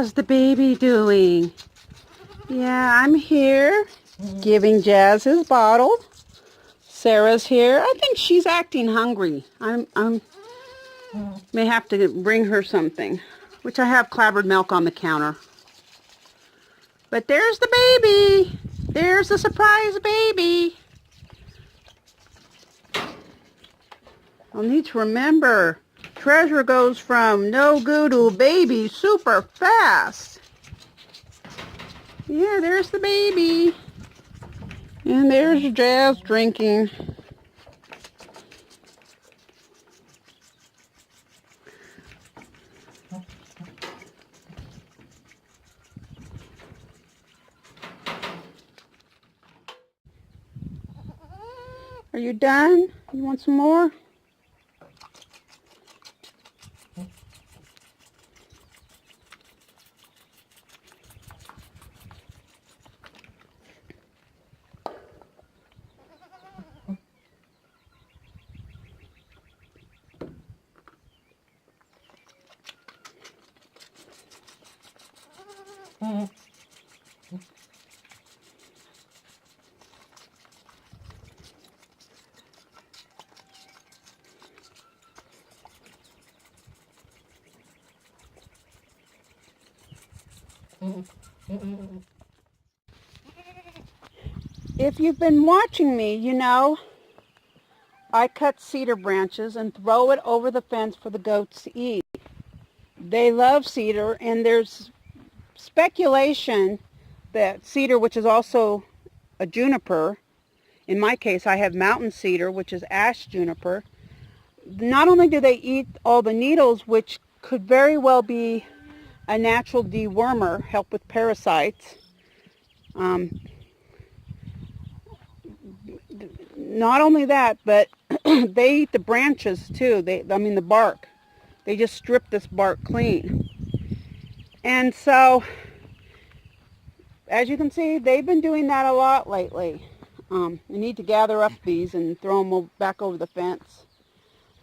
How's the baby doing? Yeah, I'm here giving Jazz his bottle. Sarah's here. I think she's acting hungry. I'm may have to bring her something, which I have clabbered milk on the counter. But there's the baby. There's the surprise baby. I'll need to remember, Treasure goes from no goo to baby super fast. Yeah, there's the baby. And there's Jazz drinking. Are you done? You want some more? If you've been watching me, you know I cut cedar branches and throw it over the fence for the goats to eat. They love cedar, and there's speculation that cedar, which is also a juniper, in my case I have mountain cedar, which is ash juniper, not only do they eat all the needles, which could very well be a natural dewormer, help with parasites, not only that, but they eat the branches too. I mean the bark. They just strip this bark clean. And so, as you can see, they've been doing that a lot lately. We need to gather up these and throw them back over the fence.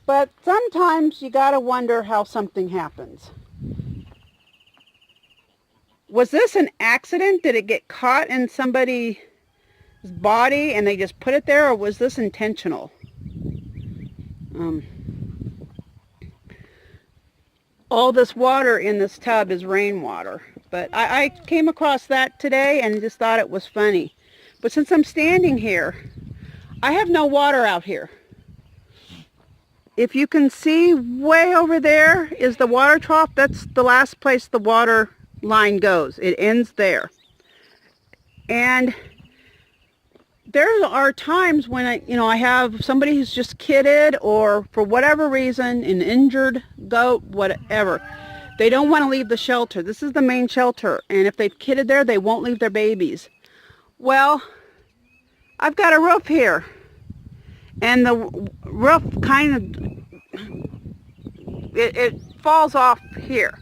But sometimes you gotta wonder how something happens. Was this an accident? Did it get caught in somebody's body and they just put it there, or was this intentional? All this water in this tub is rainwater, but I came across that today and just thought it was funny. But since I'm standing here, I have no water out here. If you can see, way over there is the water trough. That's the last place the water line goes. It ends there. And there are times when I have somebody who's just kidded, or for whatever reason, an injured goat, whatever. They don't want to leave the shelter. This is the main shelter, and if they've kidded there, they won't leave their babies. Well, I've got a roof here, and the roof kind of, it falls off here.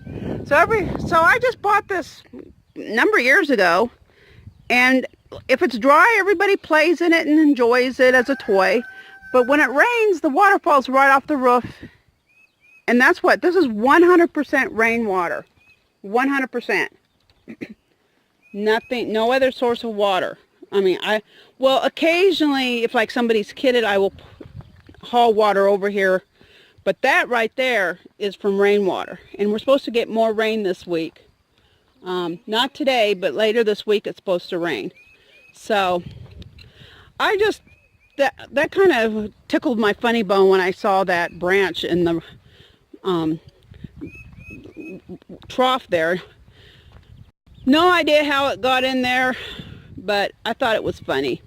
So I just bought this a number of years ago, and if it's dry, everybody plays in it and enjoys it as a toy. But when it rains, the water falls right off the roof. And that's what, this is 100% rainwater. 100%. Nothing, no other source of water. I mean, well, occasionally, if like somebody's kidded, I will haul water over here. But that right there is from rainwater. And we're supposed to get more rain this week. Not today, but later this week it's supposed to rain. So I just, that kind of tickled my funny bone when I saw that branch in the trough there. No idea how it got in there, but I thought it was funny.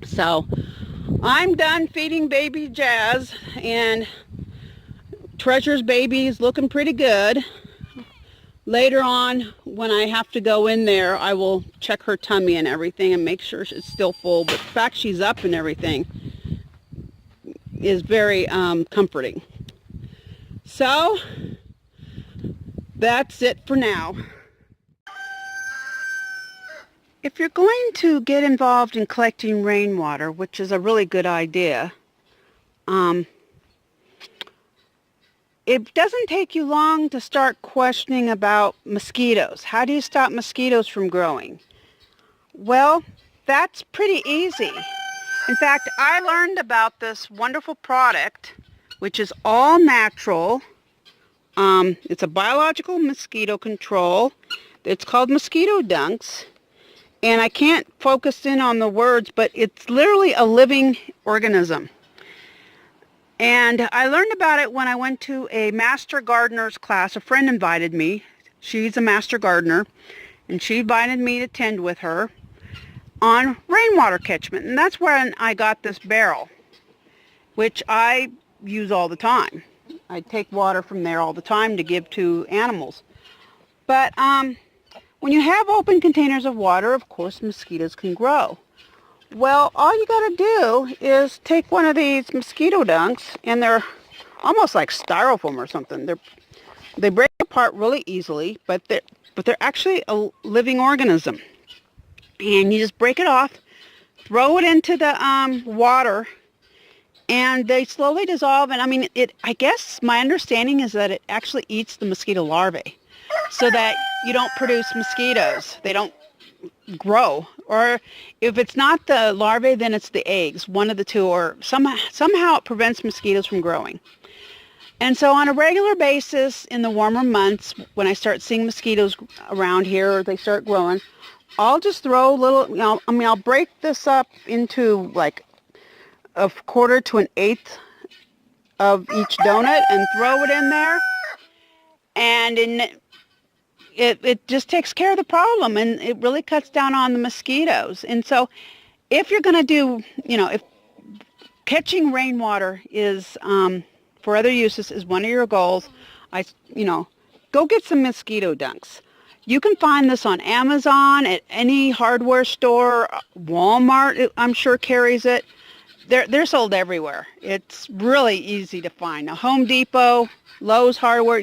So I'm done feeding baby Jazz, and Treasure's baby is looking pretty good. Later on, when I have to go in there, I will check her tummy and everything and make sure it's still full. But the fact she's up and everything is very comforting. So, that's it for now. If you're going to get involved in collecting rainwater, which is a really good idea, it doesn't take you long to start questioning about mosquitoes. How do you stop mosquitoes from growing? Well, that's pretty easy. In fact, I learned about this wonderful product, which is all natural. It's a biological mosquito control. It's called Mosquito Dunks. And I can't focus in on the words, but it's literally a living organism. And I learned about it when I went to a master gardener's class. A friend invited me. She's a master gardener, and she invited me to tend with her on rainwater catchment. And that's where I got this barrel, which I use all the time. I take water from there all the time to give to animals. But when you have open containers of water, of course, mosquitoes can grow. Well, all you got to do is take one of these mosquito dunks, and they're almost like styrofoam or something. They break apart really easily, but they're actually a living organism. And you just break it off, throw it into the water, and they slowly dissolve. And I mean, I guess my understanding is that it actually eats the mosquito larvae, so that you don't produce mosquitoes. They don't grow. Or if it's not the larvae, then it's the eggs, one of the two, or somehow it prevents mosquitoes from growing. And so on a regular basis in the warmer months, when I start seeing mosquitoes around here, or they start growing, I'll just throw little, I'll break this up into like a quarter to an eighth of each donut and throw it in there. And it just takes care of the problem, and it really cuts down on the mosquitoes. And so if you're going to do, if catching rainwater is, for other uses, is one of your goals, go get some mosquito dunks. You can find this on Amazon, at any hardware store. Walmart, I'm sure, carries it. They're sold everywhere. It's really easy to find. Now, Home Depot, Lowe's Hardware,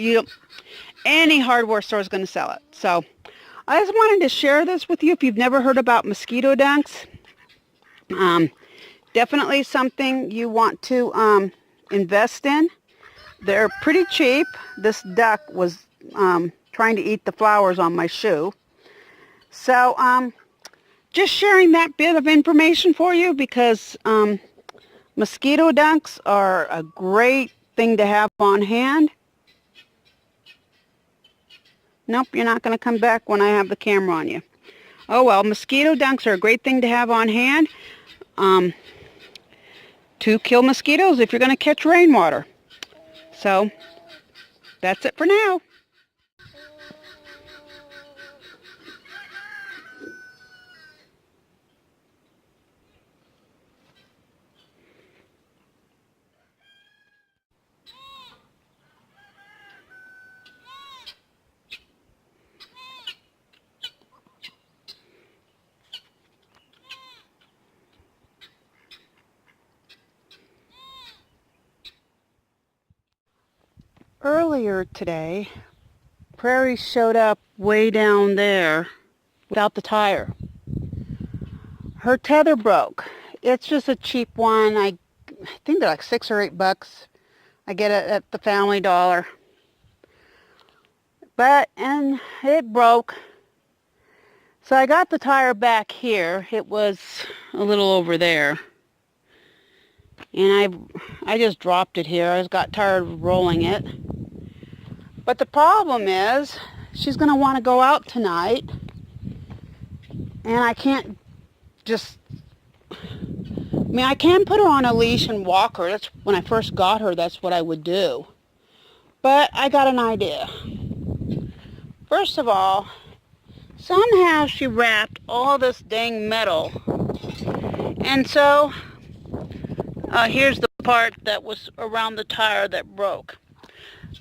any hardware store is going to sell it. So I just wanted to share this with you. If you've never heard about mosquito dunks, definitely something you want to invest in. They're pretty cheap. This duck was trying to eat the flowers on my shoe. So just sharing that bit of information for you, because mosquito dunks are a great thing to have on hand. Nope, you're not going to come back when I have the camera on you. Oh well, mosquito dunks are a great thing to have on hand to kill mosquitoes if you're going to catch rainwater. So that's it for now. Earlier today, Prairie showed up way down there without the tire. Her tether broke. It's just a cheap one. I think they're like $6 or $8. I get it at the Family Dollar. And it broke. So I got the tire back here. It was a little over there. And I just dropped it here. I just got tired of rolling it. But the problem is, she's going to want to go out tonight. And I can't just... I can put her on a leash and walk her. That's when I first got her, that's what I would do. But I got an idea. First of all, somehow she wrapped all this dang metal. And so, here's the part that was around the tire that broke.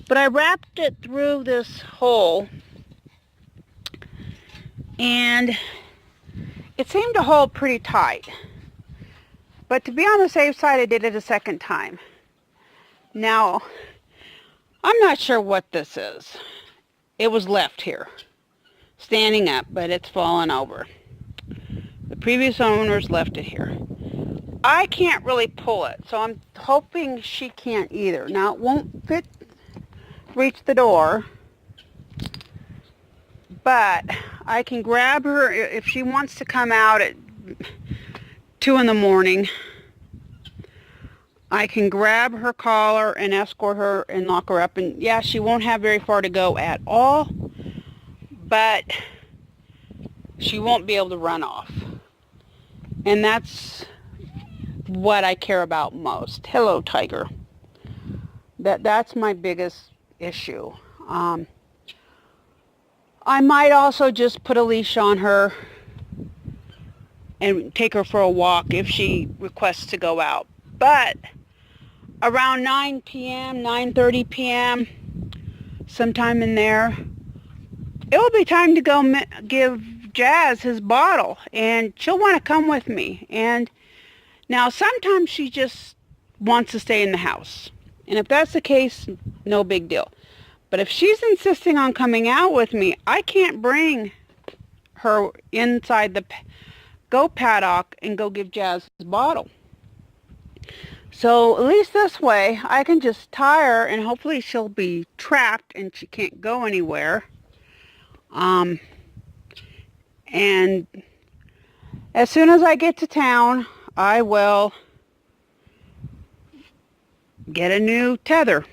But I wrapped it through this hole, and it seemed to hold pretty tight. But to be on the safe side, I did it a second time. Now, I'm not sure what this is. It was left here, standing up, but it's fallen over. The previous owners left it here. I can't really pull it, so I'm hoping she can't either. Now, it won't fit reach the door, but I can grab her if she wants to come out at 2 in the morning. I can grab her collar and escort her and lock her up. And yeah, she won't have very far to go at all, but she won't be able to run off. And that's what I care about most. Hello, Tiger. That's my biggest issue. I might also just put a leash on her and take her for a walk if she requests to go out. But around 9 p.m., 9:30 p.m., sometime in there, it will be time to go give Jazz his bottle, and she'll want to come with me. And now sometimes she just wants to stay in the house. And if that's the case, no big deal. But if she's insisting on coming out with me, I can't bring her inside the goat paddock and go give Jazz his bottle. So at least this way, I can just tie her, and hopefully she'll be trapped and she can't go anywhere. And as soon as I get to town, I will get a new tether.